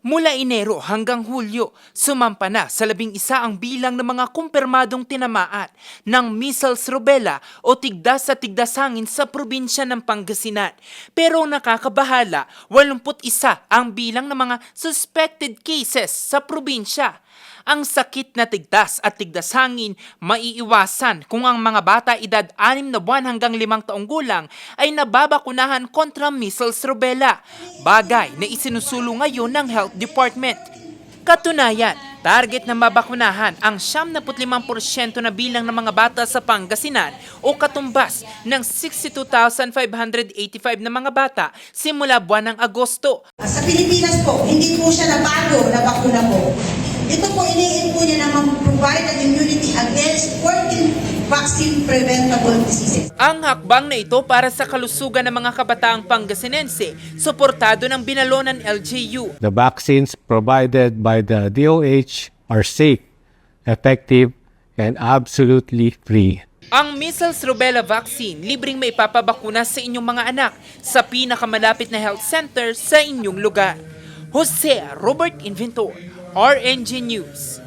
Mula Enero hanggang Hulyo, sumampa na sa 11 ang bilang ng mga kumpirmadong tinamaan ng measles rubella o tigdas sa tigdasangin sa probinsya ng Pangasinan. Pero nakakabahala, 81 ang bilang ng mga suspected cases sa probinsya. Ang sakit na tigdas at tigdasangin maiiwasan kung ang mga bata edad 6 na buwan hanggang 5 taong gulang ay nababakunahan kontra measles rubella, bagay na isinusulong ngayon ng Health Department. Katunayan, target na mabakunahan ang 75% na bilang ng mga bata sa Pangasinan o katumbas ng 62,585 na mga bata simula buwan ng Agosto. Sa Pilipinas po, hindi po siya nabago na bakuna po. Ito po iniin po niya na provide an immunity against 14 vaccine preventable diseases. Ang hakbang na ito para sa kalusugan ng mga kabataang Pangasinense, suportado ng binalonan LGU. The vaccines provided by the DOH are safe, effective, and absolutely free. Ang measles rubella vaccine, libreng maipapabakuna sa inyong mga anak sa pinakamalapit na health center sa inyong lugar. Jose Robert Inventor, RNG News.